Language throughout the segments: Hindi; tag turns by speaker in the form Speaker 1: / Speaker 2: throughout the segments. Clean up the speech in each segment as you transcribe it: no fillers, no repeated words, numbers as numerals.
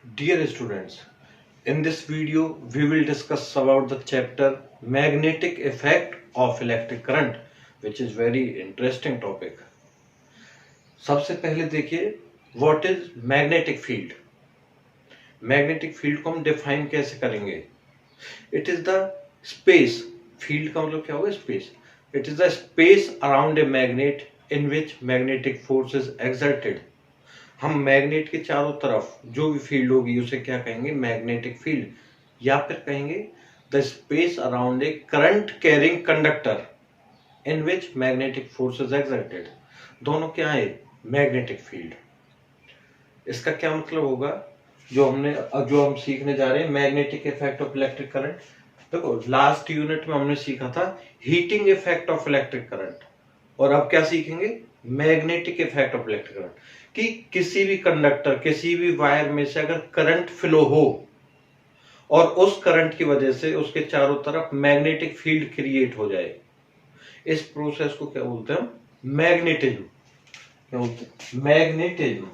Speaker 1: Dear students, in this video we will discuss about the chapter magnetic effect of electric current, which is very interesting topic. सबसे पहले देखिए what is magnetic field. Magnetic field को हम डिफाइन कैसे करेंगे? It is the space, field का मतलब क्या होगा? Space. It is the space around a magnet in which magnetic force is exerted. हम मैग्नेट के चारों तरफ जो भी फील्ड होगी उसे क्या कहेंगे? Magnetic field. या फिर कहेंगे the space around a current carrying conductor in which magnetic force is exerted. दोनों क्या है? Magnetic field. इसका क्या मतलब होगा? जो हम सीखने जा रहे हैं magnetic effect of electric current. देखो लास्ट यूनिट में हमने सीखा था heating effect of electric current, और अब क्या सीखेंगे? Magnetic effect of electric current. कि किसी भी कंडक्टर, किसी भी वायर में से अगर करंट फ्लो हो और उस करंट की वजह से उसके चारों तरफ मैग्नेटिक फील्ड क्रिएट हो जाए, इस प्रोसेस को क्या बोलते हैं? मैग्नेटिज्म। क्या बोलते हैं? मैग्नेटिज्म।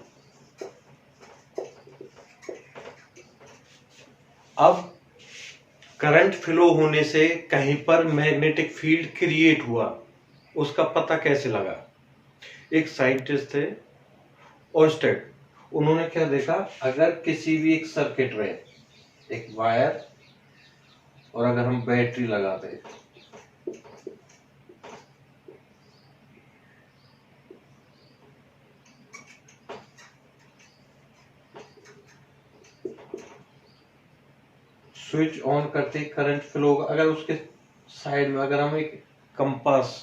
Speaker 1: अब करंट फ्लो होने से कहीं पर मैग्नेटिक फील्ड क्रिएट हुआ, उसका पता कैसे लगा? एक साइंटिस्ट थे ओस्टेड, उन्होंने क्या देखा? अगर किसी भी एक सर्किट में एक वायर और अगर हम बैटरी लगाते, स्विच ऑन करते ही करंट फ्लो होगा। अगर उसके साइड में अगर हम एक कंपास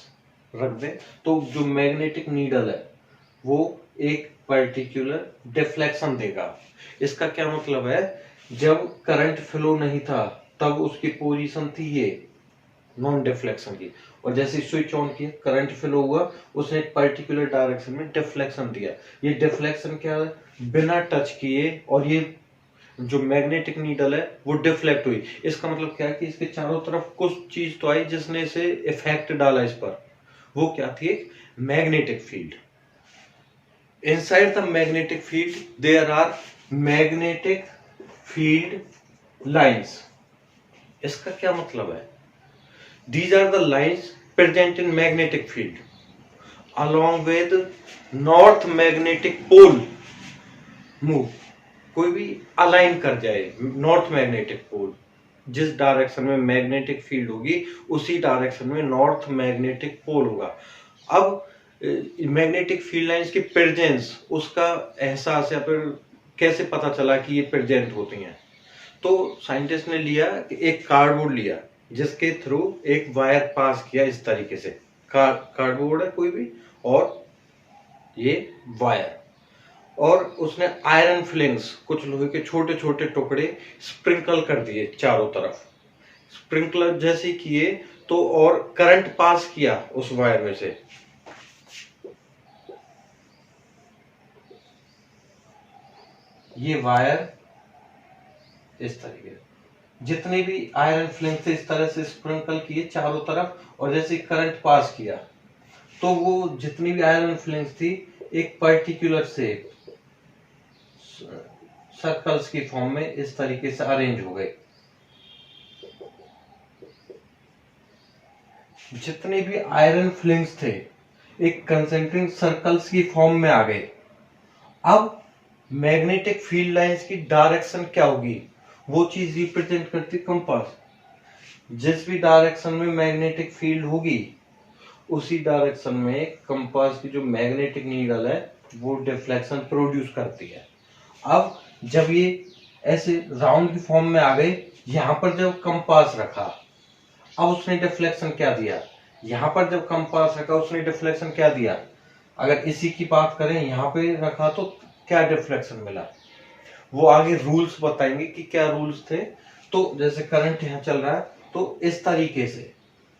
Speaker 1: रख दें तो जो मैग्नेटिक नीडल है वो एक पर्टिकुलर डिफ्लेक्शन देगा। इसका क्या मतलब है? जब करंट फ्लो नहीं था तब उसकी पोजीशन थी ये नॉन डिफ्लेक्शन की, और जैसे स्विच ऑन किया करंट फ्लो हुआ, उसने एक पर्टिकुलर डायरेक्शन में डिफ्लेक्शन दिया। ये डिफ्लेक्शन क्या है? बिना टच किए, और ये जो मैग्नेटिक नीडल है वो डिफ्लेक्ट हुई। इसका मतलब क्या है कि इसके चारों तरफ कुछ चीज तो आई जिसने इसे इफेक्ट डाला इस पर। वो क्या थी? एक magnetic field. Inside the magnetic field there are magnetic field lines. इसका क्या मतलब है? These are the lines present in magnetic field along with north magnetic pole move। कोई भी अलाइन कर जाए नॉर्थ मैग्नेटिक पोल, जिस डायरेक्शन में मैग्नेटिक फील्ड होगी उसी डायरेक्शन में नॉर्थ मैग्नेटिक पोल होगा। अब मैग्नेटिक फील्ड लाइंस की प्रेजेंस, उसका एहसास या फिर कैसे पता चला कि ये प्रेजेंट होती हैं? तो साइंटिस्ट ने लिया कि एक कार्डबोर्ड लिया जिसके थ्रू एक वायर पास किया इस तरीके से। कार्डबोर्ड है कोई भी, और ये वायर, और उसने आयरन फिलिंग्स, कुछ लोहे के छोटे छोटे टुकड़े स्प्रिंकल कर दिए चारों तरफ। स्प्रिंकलर जैसे किए तो और करंट पास किया उस वायर में से। ये वायर इस तरीके से जितने भी आयरन फिलिंग थे इस तरह से स्प्रिंकल किए चारों तरफ, और जैसे करंट पास किया तो वो जितनी भी आयरन फिलिंग्स थी एक पर्टिकुलर शेप सर्कल्स की फॉर्म में इस तरीके से अरेंज हो गए। जितने भी आयरन फिलिंग्स थे एक कंसेंट्रिक सर्कल्स की फॉर्म में आ गए। अब मैग्नेटिक फील्ड लाइंस की डायरेक्शन क्या होगी? वो चीज रिप्रेजेंट करती कंपास। जिस भी डायरेक्शन में मैग्नेटिक फील्ड होगी उसी डायरेक्शन में कंपास की जो मैग्नेटिक नीडल है वो डिफ्लेक्शन प्रोड्यूस करती है। अब जब ये ऐसे राउंड की फॉर्म में आ गए, यहां पर जब कंपास रखा, अब उसने डिफ्लेक्शन क्या दिया? यहां पर जब कंपास रखा उसने डिफ्लेक्शन क्या दिया? अगर इसी की बात करें यहां पे रखा तो क्या डिफ्लेक्शन मिला? वो आगे रूल्स बताएंगे कि क्या रूल्स थे। तो जैसे करंट यहां चल रहा है तो इस तरीके से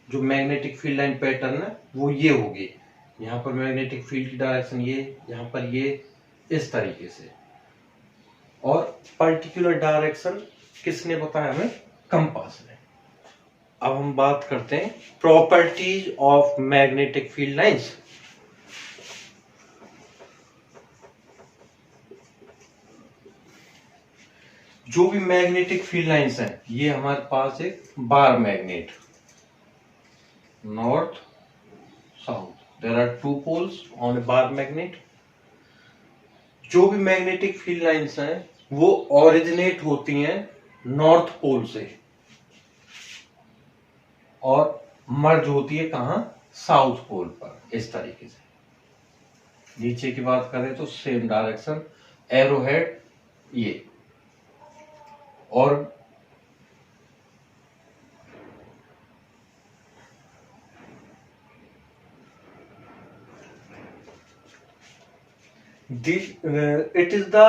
Speaker 1: जो मैग्नेटिक फील्ड लाइन पैटर्न है वो ये होगी। यहाँ पर मैग्नेटिक फील्ड की डायरेक्शन ये, यहाँ पर ये, इस तरीके से। और पर्टिकुलर डायरेक्शन किसने बताया हमें? कंपास ने। अब हम बात करते हैं properties of magnetic field lines. जो भी मैग्नेटिक फील्ड लाइंस हैं, ये हमारे पास एक bar magnet, north south, there are two poles on a bar magnet. जो भी मैग्नेटिक फील्ड लाइंस हैं वो ओरिजिनेट होती हैं नॉर्थ पोल से और मर्ज होती है कहां, साउथ पोल पर। इस तरीके से नीचे की बात करें तो सेम डायरेक्शन, एरो हेड ये, और it is the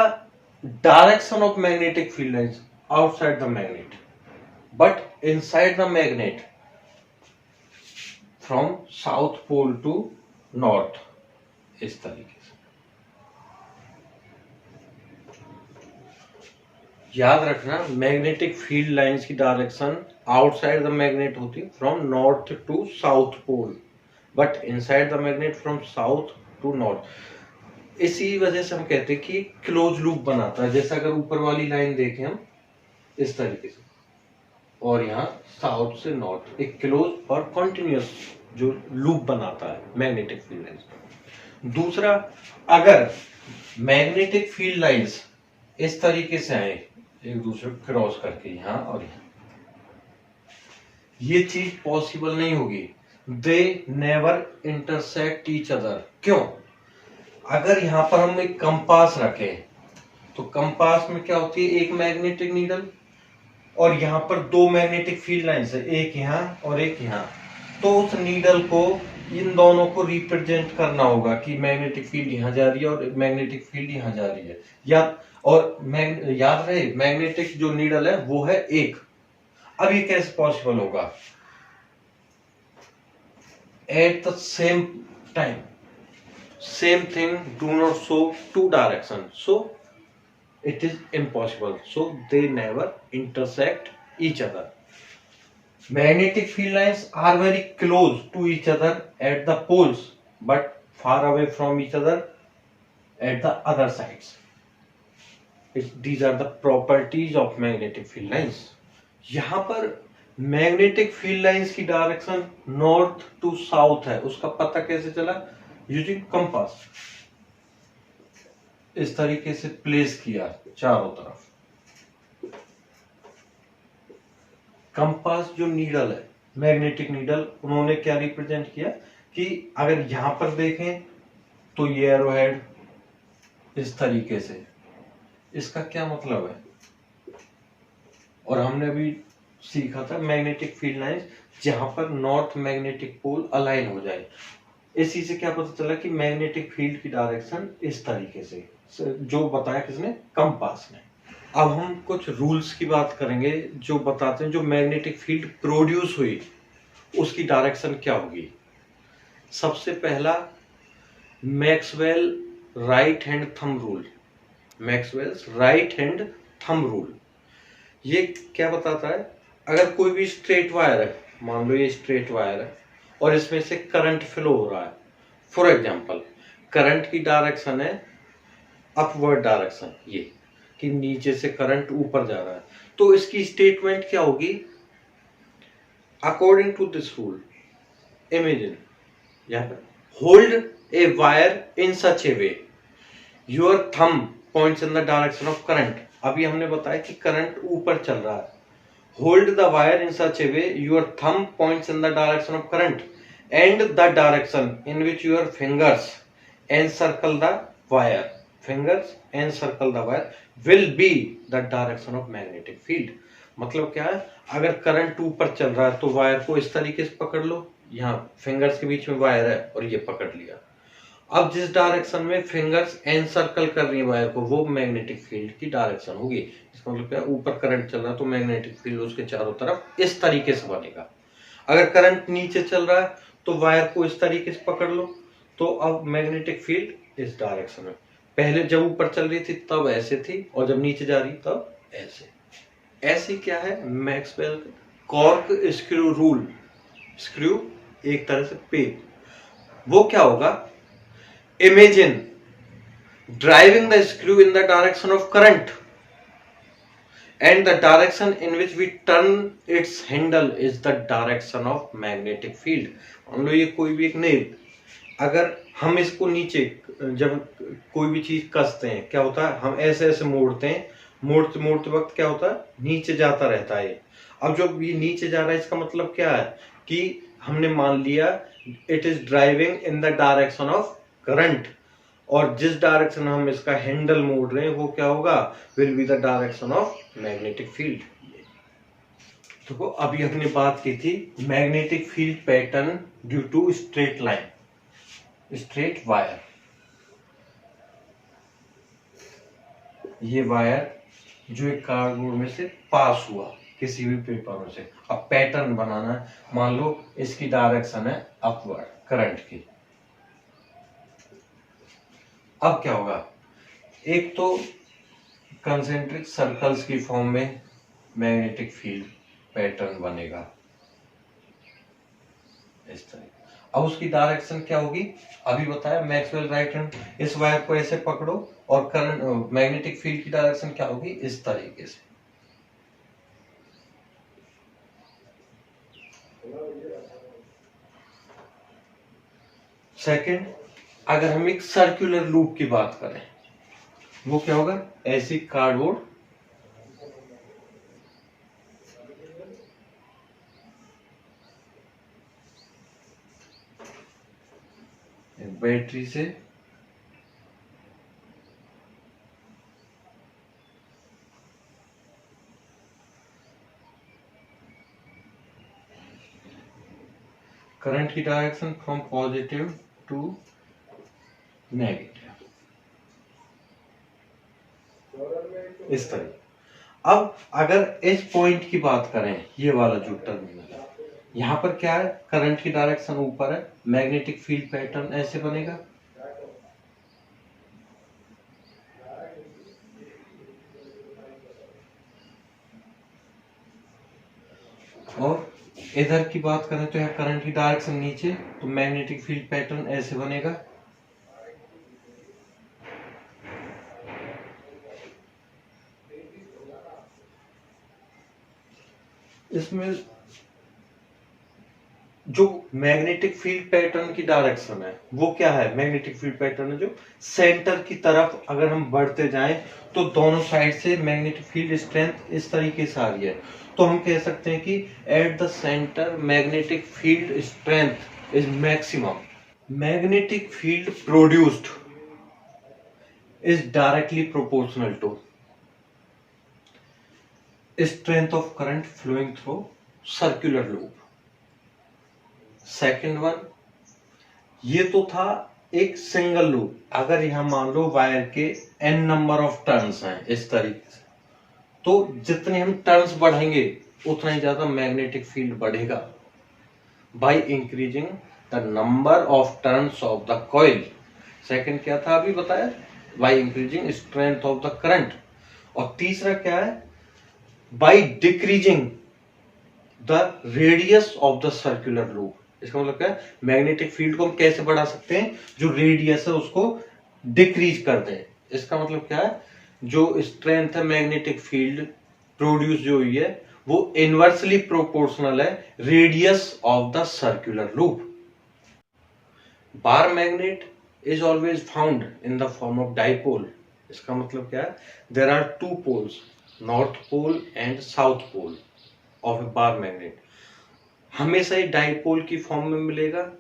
Speaker 1: direction of magnetic field lines outside the magnet, but inside the magnet from south pole to north। इस तरीके से याद रखना, मैग्नेटिक फील्ड लाइंस की डायरेक्शन आउटसाइड द मैग्नेट होती है from north to south pole, but inside the magnet from south to north. इसी वजह से हम कहते हैं कि क्लोज लूप बनाता है। जैसा अगर ऊपर वाली लाइन देखें हम इस तरीके से, और यहाँ साउथ से नॉर्थ एक क्लोज और कंटिन्यूअस जो लूप बनाता है मैग्नेटिक फील्ड लाइंस। दूसरा, अगर मैग्नेटिक फील्ड लाइंस इस तरीके से आए एक दूसरे को क्रॉस करके यहाँ और यहाँ, ये चीज पॉसिबल नहीं होगी। They never intersect each other. क्यों? अगर यहां पर हम एक कंपास रखें तो कंपास में क्या होती है, एक मैग्नेटिक नीडल और यहां पर दो मैग्नेटिक फील्ड लाइंस है, एक यहां और एक यहां। तो उस नीडल को इन दोनों को रिप्रेजेंट करना होगा कि मैग्नेटिक फील्ड यहां जा रही है और मैग्नेटिक फील्ड यहां जा रही है, या और याद रहे मैग्नेटिक जो नीडल है वो है एक। अब ये कैसे पॉसिबल होगा? At the same time same thing do not show two directions, so it is impossible, so they never intersect each other. Magnetic field lines are very close to each other at the poles but far away from each other at the other sides. These are the properties of magnetic field lines. यहाँ पर मैग्नेटिक फील्ड लाइंस की डायरेक्शन नॉर्थ टू साउथ है, उसका पता कैसे चला? Using compass. इस तरीके से प्लेस किया चारों तरफ। कंपास जो नीडल है, मैग्नेटिक नीडल, उन्होंने क्या रिप्रेजेंट किया कि अगर यहां पर देखें तो ये एरो हेड इस तरीके से, इसका क्या मतलब है? और हमने अभी सीखा था मैग्नेटिक फील्ड लाइंस जहां पर नॉर्थ मैग्नेटिक पोल अलाइन हो जाए। इसी से क्या पता चला कि मैग्नेटिक फील्ड की डायरेक्शन इस तरीके से, जो बताया किसने? कंपास ने। अब हम कुछ रूल्स की बात करेंगे जो बताते हैं जो मैग्नेटिक फील्ड प्रोड्यूस हुई उसकी डायरेक्शन क्या होगी। सबसे पहला, Maxwell right hand thumb rule. Maxwell's right hand thumb rule ये क्या बताता है? अगर कोई भी स्ट्रेट वायर है, मान लो ये स्ट्रेट वायर है और इसमें से करंट फ्लो हो रहा है, फॉर एग्जांपल करंट की डायरेक्शन है अपवर्ड डायरेक्शन, ये कि नीचे से करंट ऊपर जा रहा है, तो इसकी स्टेटमेंट क्या होगी? According to this rule, imagine यहाँ पर hold a wire in such a way your thumb points in the direction of current. अभी हमने बताया कि करंट ऊपर चल रहा है। Hold the wire in such a way your thumb points in the direction of current and the direction in which your fingers encircle the wire. Fingers encircle the wire will be the direction of magnetic field. मतलब क्या है? अगर करंट ऊपर चल रहा है तो वायर को इस तरीके से पकड़ लो, यहाँ फिंगर्स के बीच में वायर है और ये पकड़ लिया। अब जिस डायरेक्शन में फिंगर्स एनसर्कल कर रही है वायर को वो मैग्नेटिक फील्ड की डायरेक्शन होगी। इसका मतलब क्या? ऊपर करंट चल रहा है तो मैग्नेटिक फील्ड उसके चारों तरफ इस तरीके से बनेगा। अगर करंट नीचे चल रहा है तो वायर को इस तरीके से पकड़ लो, तो अब मैग्नेटिक फील्ड इस डायरेक्शन में। पहले जब ऊपर चल रही थी तब ऐसे थी और जब नीचे जा रही तब ऐसे। ऐसे क्या है? Maxwell cork screw rule. Screw एक तरह से पेग। वो क्या होगा? Imagine driving the screw in the direction of current. and the direction in which we turn its handle is the direction of magnetic field. मान लो ये कोई भी एक नेल, अगर हम इसको नीचे जब कोई भी चीज कसते हैं क्या होता है, हम ऐसे ऐसे मोड़ते हैं, मोड़ते मोड़ते वक्त क्या होता है, नीचे जाता रहता है। अब जब ये नीचे जा रहा है इसका मतलब क्या है कि हमने मान लिया it is driving in the direction of current, और जिस डायरेक्शन में हम इसका हैंडल मोड़ रहे हैं वो क्या होगा, will be the direction of magnetic field. तो अभी हमने बात की थी magnetic field pattern due to straight line, straight wire. ये वायर जो एक कार्डबोर्ड में से पास हुआ किसी भी पेपर में से, अब पैटर्न बनाना है, मान लो इसकी डायरेक्शन है अपवर्ड करंट की। अब क्या होगा, एक तो कंसेंट्रिक सर्कल्स की फॉर्म में मैग्नेटिक फील्ड पैटर्न बनेगा इस तरह। अब उसकी डायरेक्शन क्या होगी, अभी बताया मैक्सवेल राइट हैंड, इस वायर को ऐसे पकड़ो और करंट मैग्नेटिक फील्ड की डायरेक्शन क्या होगी, इस तरीके से। सेकंड, अगर हम एक सर्कुलर लूप की बात करें वो क्या होगा, ऐसी कार्डबोर्ड बैटरी से करंट की direction from positive to negative इस तरह। अब अगर इस पॉइंट की बात करें, ये वाला जो टर्मिनल है, यहां पर क्या है, करंट की डायरेक्शन ऊपर है, मैग्नेटिक फील्ड पैटर्न ऐसे बनेगा। और इधर की बात करें तो यहाँ करंट की डायरेक्शन नीचे, तो मैग्नेटिक फील्ड पैटर्न ऐसे बनेगा। इसमें जो मैग्नेटिक फील्ड पैटर्न की डायरेक्शन है वो क्या है, मैग्नेटिक फील्ड पैटर्न है जो सेंटर की तरफ अगर हम बढ़ते जाएं तो दोनों साइड से मैग्नेटिक फील्ड स्ट्रेंथ इस तरीके से आ रही है, तो हम कह सकते हैं कि at the centre magnetic field strength is maximum. Magnetic field produced is directly proportional to strength of current flowing through circular loop. Second one, ये तो था एक सिंगल लूप, अगर यहां मान लो वायर के n नंबर ऑफ टर्न्स हैं इस तरीके से, तो जितने हम टर्न्स बढ़ेंगे उतना ही ज्यादा मैग्नेटिक फील्ड बढ़ेगा by increasing the number of turns of the coil. Second क्या था अभी बताया, by increasing strength of the current. और तीसरा क्या है, by decreasing the radius of the circular loop। इसका मतलब क्या है, मैग्नेटिक फील्ड को हम कैसे बढ़ा सकते हैं, जो रेडियस है उसको डिक्रीज कर दें। इसका मतलब क्या है, जो स्ट्रेंथ है मैग्नेटिक फील्ड प्रोड्यूस जो हुई है वो इनवर्सली प्रोपोर्शनल है radius of the circular loop. Bar magnet is always found in the form of dipole. इसका मतलब क्या है, there are two poles, north pole and south pole of a bar magnet. हमेशा ही डाइपोल की फॉर्म में मिलेगा।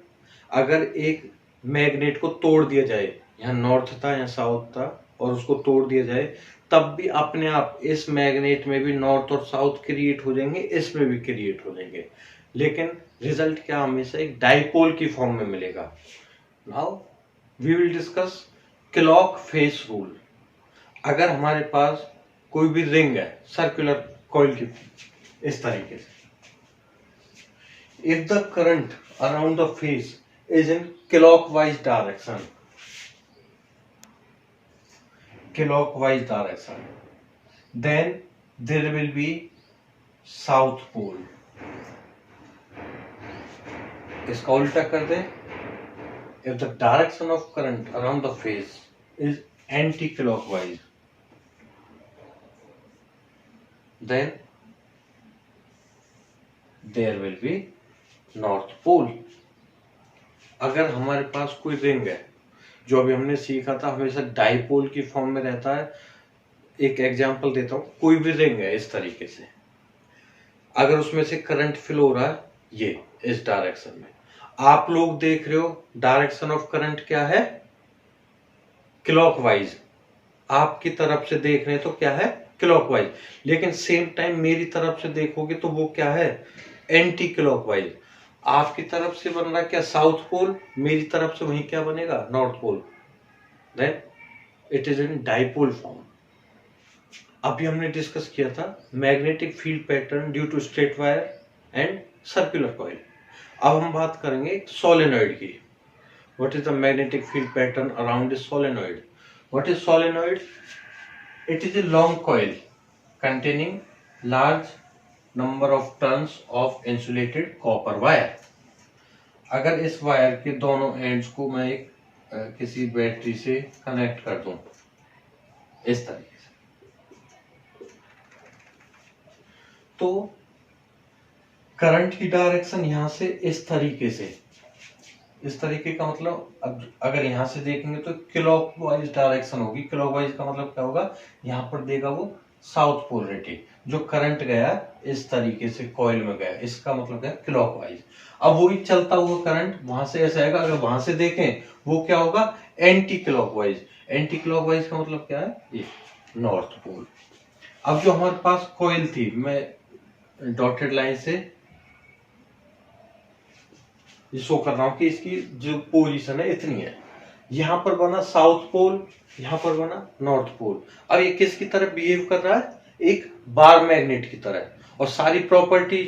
Speaker 1: अगर एक मैग्नेट को तोड़ दिया जाए, यहाँ नॉर्थ था यहाँ साउथ था, और उसको तोड़ दिया जाए, तब भी अपने आप इस मैग्नेट में भी नॉर्थ और साउथ क्रिएट हो जाएंगे, इसमें भी क्रिएट हो जाएंगे, लेकिन रिजल्ट क्या हमेशा एक डाइपोल की फॉर्म में मिलेगा। Now we will discuss clock face rule. अगर हमारे पास कोई भी रिंग है सर्कुलर कॉइल की इस तरीके से, if the current around the face is in clockwise direction, then there will be south pole। इसका उल्टा कर दें, if the direction of current around the face is anti-clockwise, then there will be north pole. अगर हमारे पास कोई रिंग है, जो अभी हमने सीखा था हमेशा डाइपोल की फॉर्म में रहता है। एक एग्जांपल देता हूँ, कोई भी रिंग है इस तरीके से, अगर उसमें से करंट फ्लो हो रहा है ये इस डायरेक्शन में, आप लोग देख रहे हो डायरेक्शन ऑफ करंट क्या है, क्लॉकवाइज। आपकी तरफ से देख रहे हैं तो क्या है, क्लॉकवाइज। लेकिन सेम टाइम मेरी तरफ से देखोगे तो वो क्या है, एंटी क्लॉकवाइज। आपकी तरफ से बन रहा क्या, साउथ पोल, मेरी तरफ से वही क्या बनेगा, north pole. Then it is in dipole form. अभी हमने डिस्कस किया था magnetic field pattern due to straight wire and circular coil. अब हम बात करेंगे सोलेनॉइड की। What is the magnetic field pattern around a solenoid? What is solenoid? It is a long coil containing large number of turns of insulated copper wire। अगर इस वायर के दोनों एंड्स को मैं एक किसी बैटरी से कनेक्ट कर दूं इस तरीके से, तो करंट की डायरेक्शन यहां से इस तरीके से, इस तरीके का मतलब अब अगर यहां से देखेंगे तो क्लॉकवाइज डायरेक्शन होगी। क्लॉकवाइज का मतलब क्या होगा, यहां पर देगा वो साउथ पोलरिटी। जो करंट गया इस तरीके से कॉइल में गया, इसका मतलब क्या, क्लॉकवाइज। अब वही चलता हुआ करंट वहां से ऐसा आएगा, अगर वहां से देखें वो क्या होगा, एंटी क्लॉकवाइज। एंटी क्लॉकवाइज का मतलब क्या है, ये नॉर्थ पोल। अब जो हमारे पास कॉइल थी, मैं डॉटेड लाइन से ये शो कर रहा हूं कि इसकी जो पोजीशन है इतनी है। यहां पर बना साउथ पोल, यहां पर बना नॉर्थ पोल। अब ये किसकी तरह बिहेव कर रहा है, एक बार मैग्नेट की तरह। और सारी प्रॉपर्टी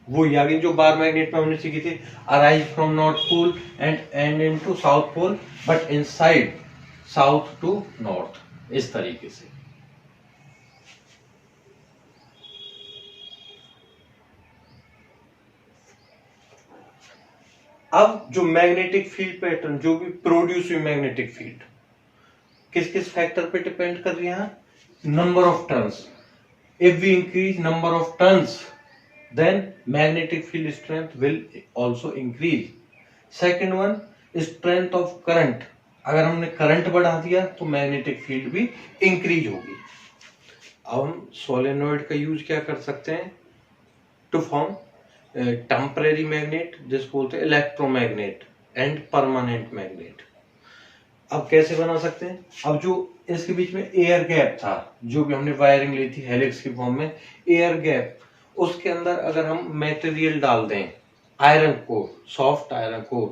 Speaker 1: वो आ गई जो बार मैग्नेट में हमने सीखी थी, arise from north pole and into south pole, but inside south to north, इस तरीके से। अब जो मैग्नेटिक फील्ड पैटर्न, जो भी प्रोड्यूस हुई मैग्नेटिक फील्ड, किस किस फैक्टर पे डिपेंड कर रही है, number of turns. If we increase number of turns then magnetic field strength will also increase. Second one, strength of current. अगर हमने करंट बढ़ा दिया तो मैग्नेटिक फील्ड भी इंक्रीज होगी। अब हम सोलेनॉइड का यूज क्या कर सकते हैं, टू फॉर्म टेम्परेरी मैग्नेट, जिसको बोलते हैं इलेक्ट्रोमैग्नेट एंड परमानेंट मैग्नेट। अब कैसे बना सकते हैं, अब जो इसके बीच में एयर गैप था, जो भी हमने वायरिंग ली थी हेलिक्स की फॉर्म में, एयर गैप, उसके अंदर अगर हम मटेरियल डाल दें, iron core, soft iron core,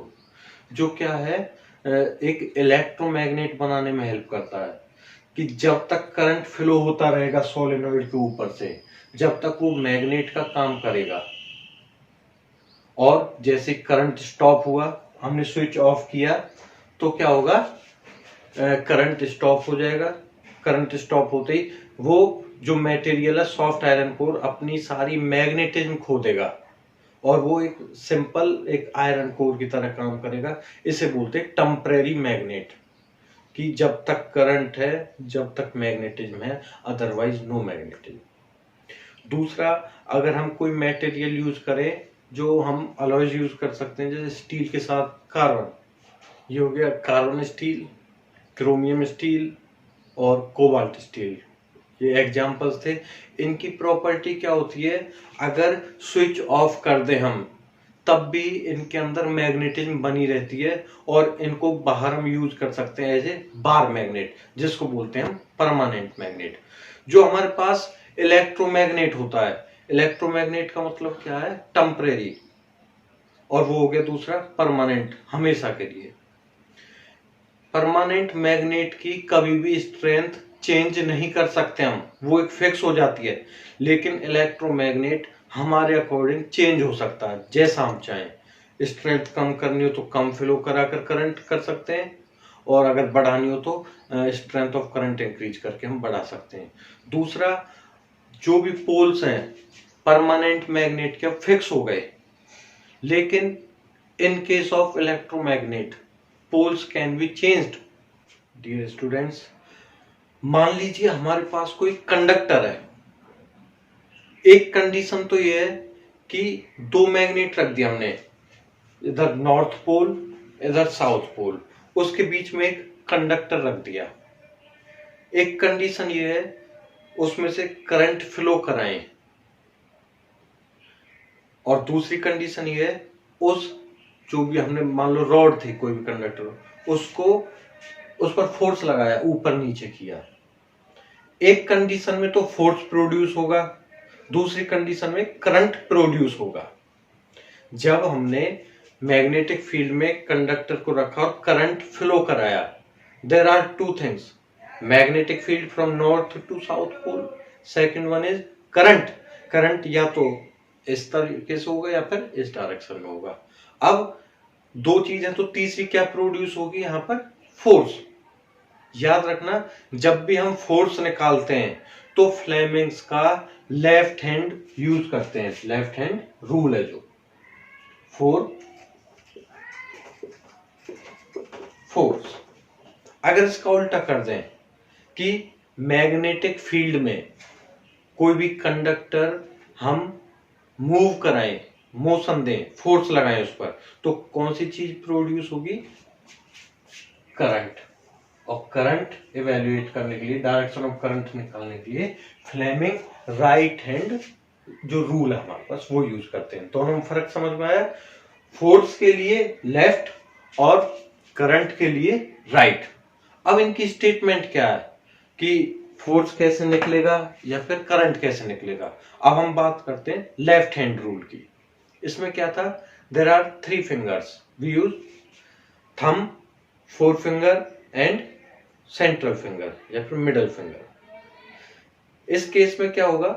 Speaker 1: जो क्या है एक इलेक्ट्रोमैग्नेट बनाने में हेल्प करता है। कि जब तक करंट फ्लो होता रहेगा सोलेनॉइड के ऊपर से, जब तक वो मैग्नेट का काम करेगा। और जैसे करंट स्टॉप हुआ, हमने स्विच ऑफ किया, तो क्या होगा, करंट स्टॉप हो जाएगा। करंट स्टॉप होते ही वो जो मटेरियल है सॉफ्ट आयरन कोर अपनी सारी मैग्नेटिज्म खो देगा और वो एक सिंपल एक आयरन कोर की तरह काम करेगा। इसे बोलते हैं टेम्परेरी मैग्नेट, कि जब तक करंट है जब तक मैग्नेटिज्म है, अदरवाइज नो मैग्नेटिज्म। दूसरा, अगर हम कोई मटेरियल यूज करें, जो हम अलॉयज यूज कर सकते हैं, जैसे स्टील के साथ कार्बन, ये हो गया कार्बन स्टील, क्रोमियम स्टील और कोबाल्ट स्टील, ये एग्जांपल्स थे। इनकी प्रॉपर्टी क्या होती है, अगर स्विच ऑफ कर दें हम तब भी इनके अंदर मैग्नेटिज्म बनी रहती है और इनको बाहर हम यूज कर सकते हैं एज ए बार मैग्नेट, जिसको बोलते हैं हम परमानेंट मैग्नेट। जो हमारे पास इलेक्ट्रोमैग्नेट होता है, इलेक्ट्रोमैग्नेट का मतलब क्या है, टेम्परेरी, और वो हो गया दूसरा परमानेंट, हमेशा के लिए। परमानेंट मैग्नेट की कभी भी स्ट्रेंथ चेंज नहीं कर सकते हम, वो एक फिक्स हो जाती है। लेकिन इलेक्ट्रोमैग्नेट हमारे अकॉर्डिंग चेंज हो सकता है, जैसा हम चाहें। स्ट्रेंथ कम करनी हो तो कम फ्लो कराकर करंट कर सकते हैं, और अगर बढ़ानी हो तो स्ट्रेंथ ऑफ करंट इंक्रीज करके हम बढ़ा सकते हैं। दूसरा, जो भी पोल्स हैं परमानेंट मैग्नेट के फिक्स हो गए, लेकिन in case of electromagnet poles can be changed. Dear students, मान लीजिए हमारे पास कोई कंडक्टर है, एक कंडीशन तो ये है कि दो मैग्नेट रख दिया हमने, इधर नॉर्थ पोल इधर साउथ पोल, उसके बीच में एक कंडक्टर रख दिया। एक कंडीशन ये है उसमें से करंट फ्लो कराएं, और दूसरी कंडीशन ये है उस जो भी हमने मान लो रॉड थी कोई भी कंडक्टर, उसको उस पर फोर्स लगाया, ऊपर नीचे किया। एक कंडीशन में तो फोर्स प्रोड्यूस होगा, दूसरी कंडीशन में करंट प्रोड्यूस होगा। जब हमने मैग्नेटिक फील्ड में कंडक्टर को रखा और करंट फ्लो कराया, there are two things, magnetic field from north to south pole, second one is current. Current या तो इस तरीके से होगा या फिर इस डायरेक्शन में होगा। अब दो चीजें, तो तीसरी क्या प्रोड्यूस होगी यहाँ पर, फोर्स। याद रखना जब भी हम फोर्स निकालते हैं तो फ्लेमिंग्स का लेफ्ट हैंड यूज करते हैं, लेफ्ट हैंड रूल है जो फोर्स। अगर इसका उल्टा कर दें कि मैग्नेटिक फील्ड में कोई भी कंडक्टर हम मूव कराएं, मोशन दें, फोर्स लगाएं उस पर, तो कौन सी चीज प्रोड्यूस होगी, करंट। और करंट इवेल्युएट करने के लिए, डायरेक्शन ऑफ करंट निकालने के लिए फ्लेमिंग राइट हैंड जो रूल है हमारे पास वो यूज करते हैं। दोनों में फर्क समझ में आया, फोर्स के लिए लेफ्ट और करंट के लिए राइट। अब इनकी स्टेटमेंट क्या है कि फोर्स कैसे निकलेगा या फिर करंट कैसे निकलेगा। अब हम बात करते हैं लेफ्ट हैंड रूल की। इसमें क्या था, there are three fingers, we use thumb, four finger and central finger या फिर मिडल फिंगर। इस केस में क्या होगा,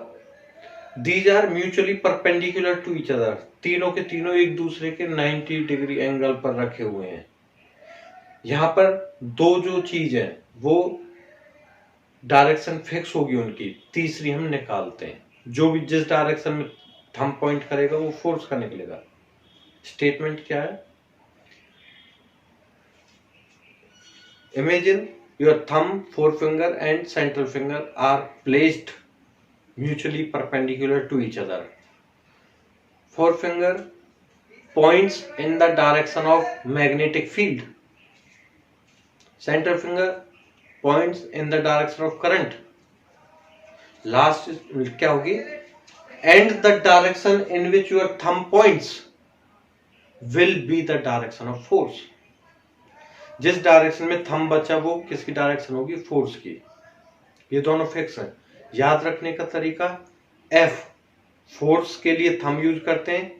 Speaker 1: these are mutually perpendicular to each other, तीनों के तीनों एक दूसरे के 90 डिग्री एंगल पर रखे हुए हैं। यहां पर दो जो चीज है वो डायरेक्शन फिक्स होगी उनकी, तीसरी हम निकालते हैं। जो भी जिस डायरेक्शन में थंब पॉइंट करेगा वो फोर्स का निकलेगा। स्टेटमेंट क्या है, imagine your thumb, forefinger and central finger are placed mutually perpendicular to each other. Forefinger points in the direction of magnetic field. Central finger points in the direction of current. Last क्या होगी, and the direction in which your thumb points will be the direction of force. जिस डायरेक्शन में थंब बचा वो किसकी डायरेक्शन होगी, फोर्स की। ये दोनों फिक्स है। याद रखने का तरीका, एफ फोर्स के लिए थंब यूज करते हैं,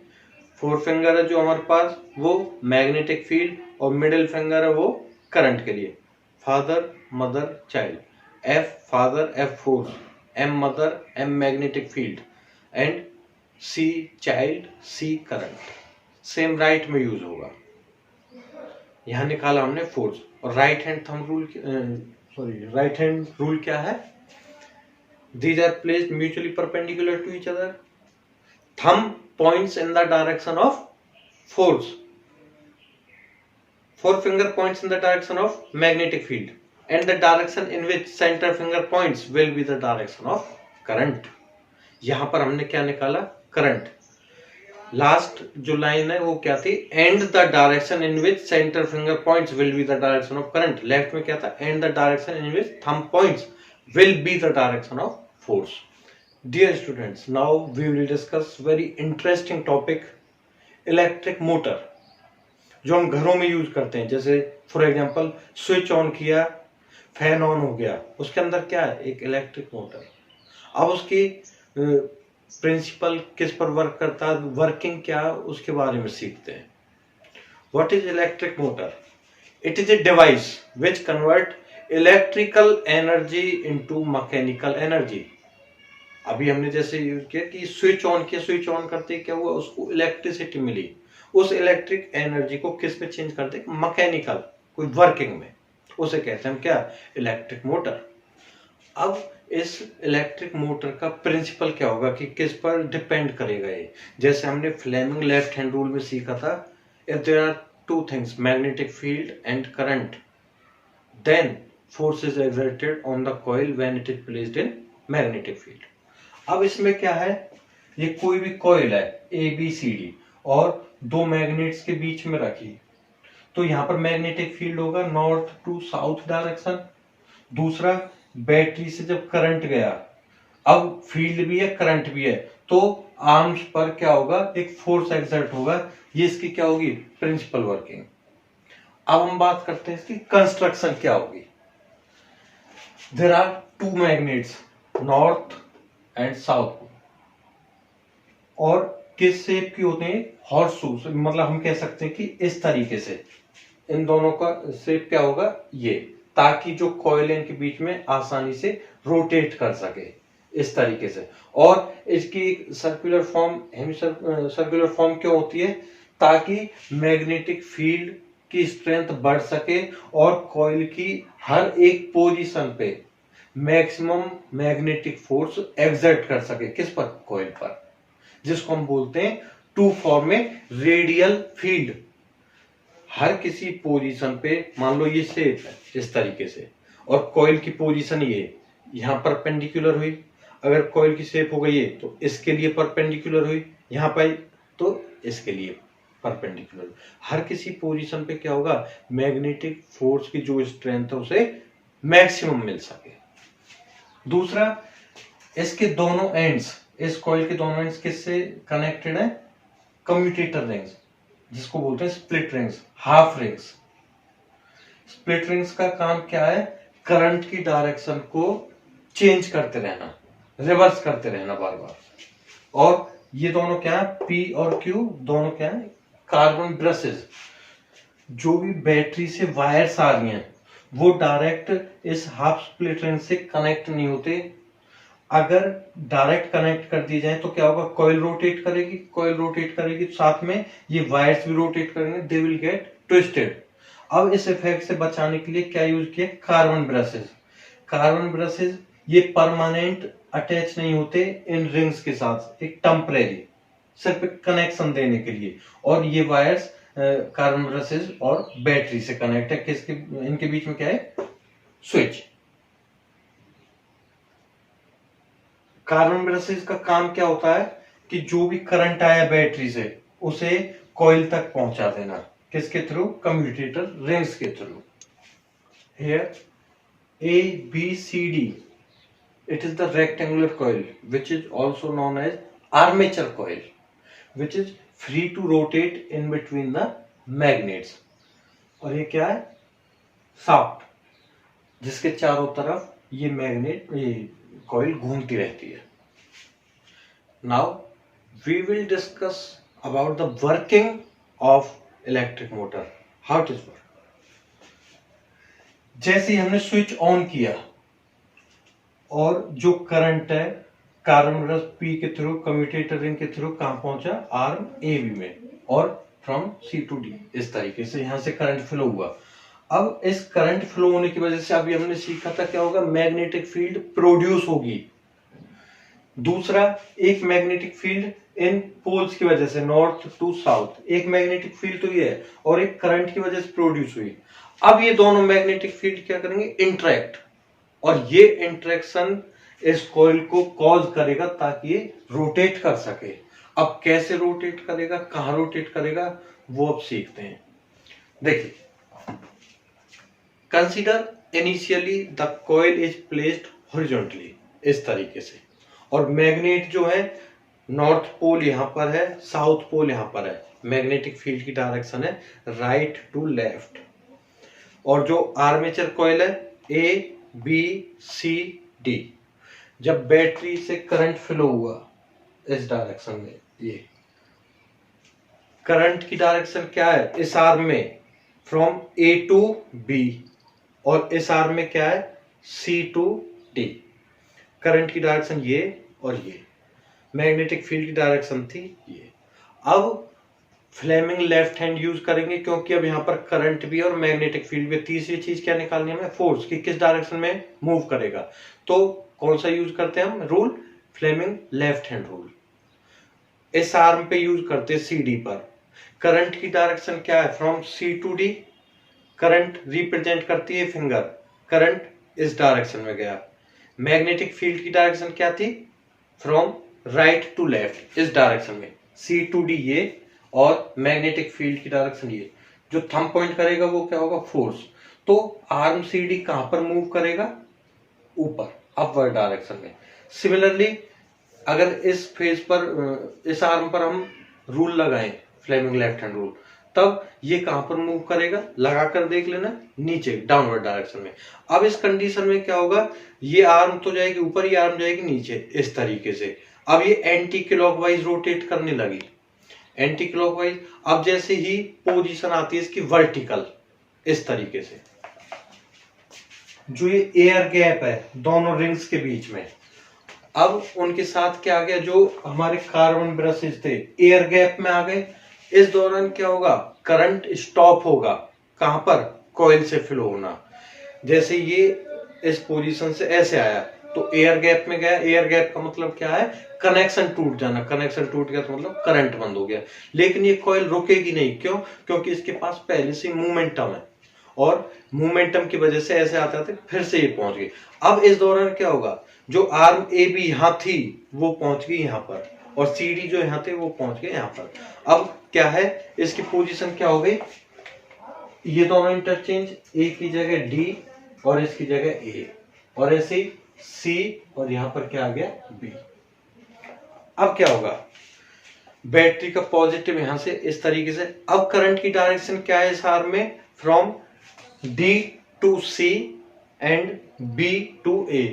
Speaker 1: फोर फिंगर है जो हमारे पास वो मैग्नेटिक फील्ड, और मिडिल फिंगर है वो करंट के लिए, father mother child. F father, F force, M mother, M magnetic field and C child, C current. Same right में यूज होगा। यहां निकाला हमने फोर्स। और right hand thumb rule, right hand rule क्या है, these are placed mutually perpendicular to each other. Thumb points in the direction of force, forefinger points in the direction of magnetic field, and the direction in which center finger points will be the direction of current. यहां पर हमने क्या निकाला, करंट। लास्ट जो लाइन है वो क्या थी, and the direction in which centre finger points will be the direction of current. Left में क्या था, and the direction in which thumb points will be the direction of force. Dear students, now we will discuss very interesting topic, electric motor, जो हम घरों में यूज करते हैं। जैसे फॉर एग्जांपल स्विच ऑन किया, फैन ऑन हो गया, उसके अंदर क्या है, एक इलेक्ट्रिक मोटर। अब उसकी प्रिंसिपल किस पर वर्क करता है, वर्किंग क्या, उसके बारे में सीखते हैं। What is electric motor? It is a device which convert electrical energy into mechanical energy. अभी हमने जैसे यूज किया कि स्विच ऑन किया, स्विच ऑन करते क्या हुआ, उसको इलेक्ट्रिसिटी मिली, उस इलेक्ट्रिक एनर्जी को किस में चेंज करते, मैकेनिकल कोई वर्किंग में, उसे कहते हैं हम क्या, इलेक्ट्रिक मोटर। अब इस इलेक्ट्रिक मोटर का प्रिंसिपल क्या होगा कि किस पर डिपेंड करेगा ये। जैसे हमने फ्लेमिंग लेफ्ट हैंड रूल में सीखा था, if there are two things, magnetic field and current, then force is exerted on the coil when it is placed in magnetic field. अब इसमें क्या है, ये कोई भी कॉइल है ABCD और दो मैग्नेट्स के बीच में रखी, तो यहाँ पर मैग्नेटिक फील्ड होगा नॉर्थ टू साउथ डायरेक्शन। दूसरा, बैटरी से जब करंट गया, अब फील्ड भी है करंट भी है, तो आर्म्स पर क्या होगा, एक फोर्स एक्सर्ट होगा, ये इसकी क्या होगी, प्रिंसिपल वर्किंग। अब हम बात करते हैं इसकी कंस्ट्रक्शन क्या होगी। There are two magnets north and south, और किस शेप की होते हैं, हॉर्स शू, मतलब हम कह सकते हैं कि इस तरीके से इन दोनों का शेप क्या होगा ये, ताकि जो कॉइल इनके बीच में आसानी से रोटेट कर सके इस तरीके से। और इसकी सर्कुलर फॉर्म, सर्कुलर फॉर्म क्यों होती है, ताकि मैग्नेटिक फील्ड की स्ट्रेंथ बढ़ सके और कॉइल की हर एक पोजीशन पे मैक्सिमम मैग्नेटिक फोर्स एक्सर्ट कर सके, किस पर, कॉइल पर, जिसको हम बोलते हैं to form a radial field. हर किसी पोजीशन पे, मान लो ये शेप है इस तरीके से और कॉइल की पोजीशन ये यहां परपेंडिकुलर हुई, अगर कॉइल की शेप हो गई ये तो इसके लिए परपेंडिकुलर हुई, यहां पर तो इसके लिए परपेंडिकुलर। हर किसी पोजीशन पे क्या होगा, मैग्नेटिक फोर्स की जो स्ट्रेंथ है उसे मैक्सिमम मिल सके। दूसरा, इसके दोनों एंड्स, इस कॉइल के दोनों एंड्स किससे कनेक्टेड है, कम्यूटेटर रिंग्स, जिसको बोलते हैं split rings, half rings. Split rings का काम क्या है, करंट की डायरेक्शन को चेंज करते रहना, रिवर्स करते रहना बार बार। और ये दोनों क्या है, P और Q दोनों क्या है, कार्बन ब्रशेस। जो भी बैटरी से वायर्स आ रही हैं वो डायरेक्ट इस हाफ स्प्लिट रिंग से कनेक्ट नहीं होते। अगर डायरेक्ट कनेक्ट कर दी जाए तो क्या होगा, कॉइल रोटेट करेगी, कॉइल रोटेट करेगी, साथ में ये वायर्स भी रोटेट करेंगे, दे विल गेट ट्विस्टेड। अब इस इफेक्ट से बचाने के लिए क्या यूज किया, कार्बन ब्रशेस। कार्बन ब्रशेस ये परमानेंट अटैच नहीं होते इन रिंग्स के साथ, एक टेम्परेरी, सिर्फ एक कनेक्शन देने के लिए। और ये वायर्स कार्बन ब्रशेस और बैटरी से कनेक्ट है, किसके, इनके बीच में क्या है, स्विच। कार्बन ब्रशेस का काम क्या होता है कि जो भी करंट आया बैटरी से उसे कॉइल तक पहुंचा देना, किसके थ्रू, कम्यूटेटर रिंग्स के through. Here ABCD, it is the rectangular coil which is also known as armature coil, which is free to rotate in between the magnets। और ये क्या है, शाफ्ट, जिसके चारों तरफ ये मैग्नेट, ये कॉइल घूमती रहती है। Now we will discuss about the working of electric motor, how it is work. जैसे हमने स्विच ऑन किया और जो करंट है कार्बन ब्रश P के थ्रू, कम्यूटेटर रिंग के थ्रू कहां पहुंचा, आर्म AB में, और फ्रॉम C to D, इस तरीके से यहां से करंट फ्लो हुआ। अब इस करंट फ्लो होने की वजह से अभी हमने सीखा था क्या होगा, मैग्नेटिक फील्ड प्रोड्यूस होगी। दूसरा, एक मैग्नेटिक फील्ड इन पोल्स की वजह से, नॉर्थ टू साउथ, एक मैग्नेटिक फील्ड तो ये है, और एक करंट की वजह से प्रोड्यूस हुई। अब ये दोनों मैग्नेटिक फील्ड क्या करेंगे, इंटरेक्ट, और ये इंटरेक्शन इस कॉइल को कॉज करेगा ताकि ये रोटेट कर सके। अब कैसे रोटेट करेगा, कहां रोटेट करेगा, वो अब सीखते हैं। देखिए, consider initially the coil is placed horizontally, इस तरीके से, और मैग्नेट जो है नॉर्थ पोल यहां पर है, साउथ पोल यहां पर है, मैग्नेटिक फील्ड की डायरेक्शन है राइट टू लेफ्ट। और जो आर्मेचर कॉइल है ABCD, जब बैटरी से करंट फ्लो हुआ इस डायरेक्शन में, ये करंट की डायरेक्शन क्या है, इस आर्म में फ्रॉम A to B, और इस आर्म में क्या है, C to D। करंट की डायरेक्शन ये और ये, मैग्नेटिक फील्ड की डायरेक्शन थी ये। अब फ्लेमिंग लेफ्ट हैंड यूज करेंगे क्योंकि अब यहाँ पर करंट भी और मैग्नेटिक फील्ड भी। तीसरी चीज क्या निकालनी है हमें, फोर्स की किस डायरेक्शन में मूव करेगा। तो कौन सा यूज करते हैं हम rule, Fleming left hand rule. इस आर्म पे यूज करते हैं CD पर। करंट की डायरेक्शन क्या है, from C to D, current represent करती है फिंगर, करंट इस डायरेक्शन में गया। मैग्नेटिक फील्ड की डायरेक्शन क्या थी, फ्रॉम राइट टू लेफ्ट इस डायरेक्शन में, C to D ये, और मैग्नेटिक फील्ड की डायरेक्शन ये। जो थंब पॉइंट करेगा वो क्या होगा, फोर्स। तो आर्म CD कहां पर मूव करेगा, ऊपर, अपवर्ड डायरेक्शन में। सिमिलरली अगर इस फेज पर, इस आर्म पर हम रूल लगाएं, फ्लेमिंग लेफ्ट हैंड रूल, तब ये कहां पर मूव करेगा, लगाकर देख लेना, नीचे, डाउनवर्ड डायरेक्शन में। अब इस कंडीशन में क्या होगा, ये आर्म तो जाएगी ऊपर, ये आर्म जाएगी नीचे, इस तरीके से। अब ये एंटी क्लॉकवाइज रोटेट करने लगी, एंटी क्लॉकवाइज। अब जैसे ही पोजीशन आती है इसकी वर्टिकल, इस तरीके से, जो ये एयर गैप है दोनों रिंग्स के बीच में, अब उनके साथ क्या आ गया, जो हमारे कार्बन ब्रशेस थे एयर गैप में आ गए। इस दौरान क्या होगा, करंट स्टॉप होगा, कहां पर, कॉइल से फ्लो होना। जैसे ये इस पोजीशन से ऐसे आया तो एयर गैप में गया, एयर गैप का मतलब क्या है, कनेक्शन टूट जाना, कनेक्शन टूट गया तो मतलब करंट बंद हो गया। लेकिन ये कॉइल रुकेगी नहीं, क्यों, क्योंकि इसके पास पहले से मोमेंटम है, और मोमेंटम की वजह से ऐसे आते आते फिर से ये पहुंच गई। अब इस दौरान क्या होगा, जो आर्म AB यहां थी वो पहुंच गई यहां पर, और CD जो यहां थे वो पहुंच गए यहां पर। अब क्या है, इसकी पोजीशन क्या हो गई, ये दोनों इंटरचेंज, A की जगह D और इसकी जगह A, और ऐसे ही C, और यहां पर क्या आ गया, B। अब क्या होगा, बैटरी का पॉजिटिव यहां से इस तरीके से। अब करंट की डायरेक्शन क्या है इस आर्म में, from D to C and B to A।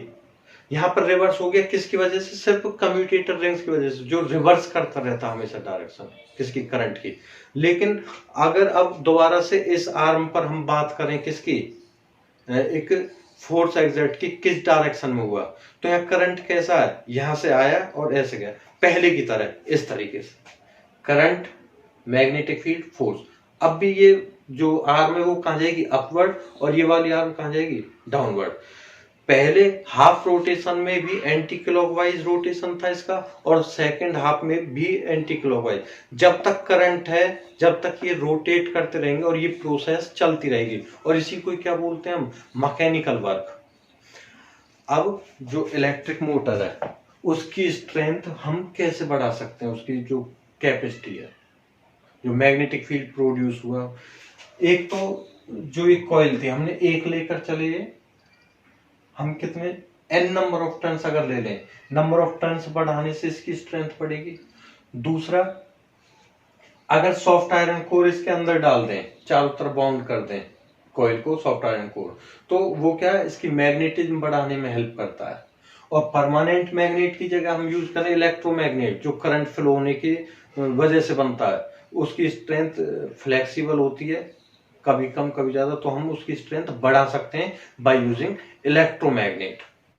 Speaker 1: यहां पर रिवर्स हो गया, किसकी वजह से, सिर्फ कम्यूटेटर रिंग्स की वजह से, जो रिवर्स करता रहता हमेशा डायरेक्शन किसकी, करंट की। लेकिन अगर अब दोबारा से इस आर्म पर हम बात करें किसकी, एक फोर्स एग्जर्ट की किस डायरेक्शन में हुआ, तो यहाँ करंट कैसा है, यहां से आया और ऐसे गया, पहले की तरह इस तरीके से, करंट, मैग्नेटिक फील्ड, फोर्स। अब भी ये जो आर्म है वो कहां जाएगी, अपवर्ड, और ये वाली आर्म कहां जाएगी, डाउनवर्ड। पहले हाफ रोटेशन में भी एंटी क्लॉकवाइज रोटेशन था इसका, और सेकंड हाफ में भी एंटी क्लॉकवाइज। जब तक करंट है, जब तक ये रोटेट करते रहेंगे और ये प्रोसेस चलती रहेगी, और इसी को क्या बोलते हैं हम, मैकेनिकल वर्क। अब जो इलेक्ट्रिक मोटर है उसकी स्ट्रेंथ हम कैसे बढ़ा सकते हैं, उसकी जो कैपेसिटी है, जो मैग्नेटिक फील्ड प्रोड्यूस हुआ। एक तो जो एक कॉइल थी, हमने एक लेकर चले, हम कितने n नंबर ऑफ टर्न्स अगर ले लें, नंबर ऑफ टर्न्स बढ़ाने से इसकी स्ट्रेंथ बढ़ेगी। दूसरा, अगर सॉफ्ट आयरन कोर इसके अंदर डाल दें, चारों तरफ बाउंड कर दें कॉइल को, सॉफ्ट आयरन कोर, तो वो क्या है, इसकी मैग्नेटिज्म बढ़ाने में हेल्प करता है। और परमानेंट मैग्नेट की जगह हम यूज करें इलेक्ट्रोमैग्नेट, जो करंट फ्लो होने की वजह से बनता है, उसकी स्ट्रेंथ फ्लेक्सिबल होती है, कभी कम कभी ज्यादा, तो हम उसकी स्ट्रेंथ बढ़ा सकते हैं बाय यूजिंग इलेक्ट्रोमैग्नेट।